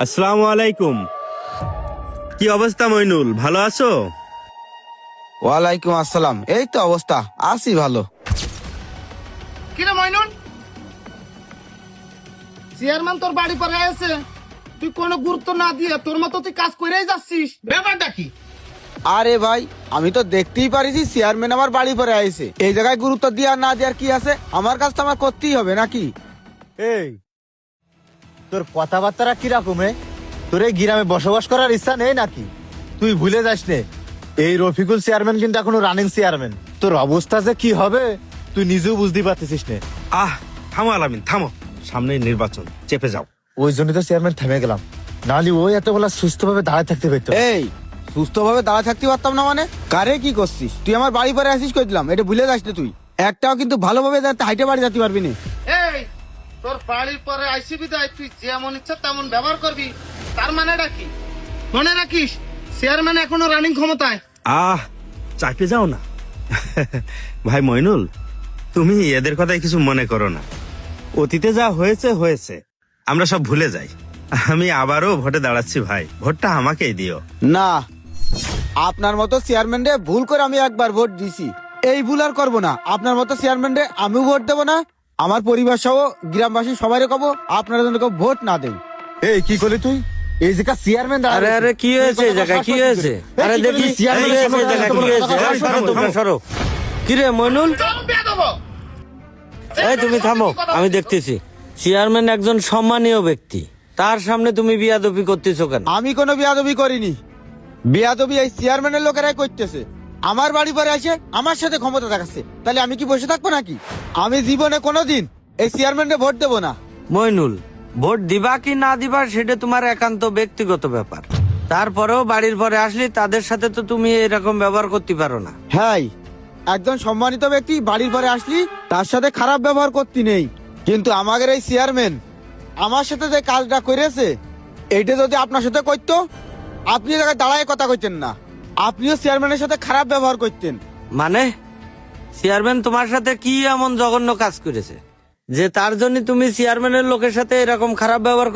আসসালামু আলাইকুম। কি অবস্থা মইনুল, ভালো আছো? ওয়ালাইকুম আসসালাম। এই তো অবস্থা, আছি ভালো। কিরে মইনুল, চেয়ারম্যান তোর বাড়ি পরে আছে, তুই কোনো গুরুত্ব না দিয়ে তোর মতো তুই কাজ করেই যাচ্ছিস, ব্যাপারটা কি? আরে ভাই, আমি তো দেখতেই পারিছি চেয়ারম্যান আমার বাড়ি পরে আইছে, এই জায়গায় গুরুত্ব দিয়া না দেওয়ার কি আছে? আমার কাজ তো আমার করতেই হবে নাকি? এই তোর কথাবার্তা কিরকম? তোর এই গ্রামে বসবাস করার ইচ্ছা নেই নাকি? তুই ভুলে যাস নে, এই রফিকুল চেয়ারম্যান কিন্তু এখনো রানিং চেয়ারম্যান। তোর অবস্থা যে কি হবে তুই নিজেও বুঝতে পারতেছিস নে। থামো আলামিন, থামো, সামনে নির্বাচন, চেপে যাও। ওই জন্য তো চেয়ারম্যান থেমে গেলাম, নাহলে ওই এতবেলা সুস্থভাবে দাঁড়ায় থাকতে পারতো। এই সুস্থ ভাবে দাঁড়ায় থাকতে পারতাম না মানে? কারে কি করছিস তুই? আমার বাড়ি পরে আসিস কই দিলাম, এটা ভুলে যাস না তুই। একটাও কিন্তু ভালোভাবে হাইটে বাড়ি যেতে পারবি না। এই তোর বাড়ির পরে আইসিবি দেয়, তুই যেমন ইচ্ছা তেমন ব্যবহার করবি, তার মানেটা কি? মনে রাখিস, চেয়ারম্যান এখনো রানিং ক্ষমতায়। চাপে যাও না। ভাই মইনুল, তুমি এদের কথায় কিছু মনে করো না। অতীতে যা হয়েছে হয়েছে, আমরা সব ভুলে যাই। আমি আবারও ভোটে দাঁড়াচ্ছি ভাই, ভোটটা আমাকেই দিও। না, আপনার মতো চেয়ারম্যান রে ভুল করে আমি একবার ভোট দিছি, এই ভুল আর করবো না। আপনার মতো চেয়ারম্যান রে আমিও ভোট দেবো না, আমার পরিবার সহ গ্রামবাসী সবাই কব আপনারা যেন কেউ ভোট না দেন। এই কি করলি তুই? এই জায়গা চেয়ারম্যান আরে আরে কি হয়েছে জায়গায়, কি হয়েছে? আরে দেখি চেয়ারম্যান হয়েছে জায়গায়, কি হয়েছে? এই সরো তোমরা, সরো। কিরে মইনুল, চল বিয়া দেবো। এই তুমি থামো, আমি দেখতেছি। চেয়ারম্যান একজন সম্মানীয় ব্যক্তি, তার সামনে তুমি বিয়াদবি করতেছো কেন? আমি কোনো বিয়াদবি করিনি, বিয়াদবি এই চেয়ারম্যানের লোকেরাই করতেছে। আমার বাড়ি পরে আসে আমার সাথে ক্ষমতা দেখাচ্ছে, তাহলে আমি কি বসে থাকবো নাকি? আমি জীবনে কোনোদিন এই চেয়ারম্যানকে ভোট দেবো না। মইনুল, ভোট দিবা কি না দিবা সেটা তোমার একান্ত ব্যক্তিগত ব্যাপার। তারপরেও বাড়ির পরে আসলে তাদের সাথে তো তুমি এরকম ব্যবহার করতে পারো না। হ্যাঁ, একজন সম্মানিত ব্যক্তি বাড়ির পরে আসলি তার সাথে খারাপ ব্যবহার করতে নেই, কিন্তু আমাদের এই চেয়ারম্যান আমার সাথে যে কাজটা করেছে, এইটা যদি আপনার সাথে করতো, আপনি এই জায়গায় দাঁড়ায় কথা কইতেন না, আপনিও চেয়ারম্যানের সাথে খারাপ ব্যবহার করতেন। মানে চেয়ারম্যান তোমার সাথে কি এমন জঘন্য কাজ করেছে যে তার জন্য তুমি চেয়ারম্যানের লোকের সাথে এরকম খারাপ ব্যবহার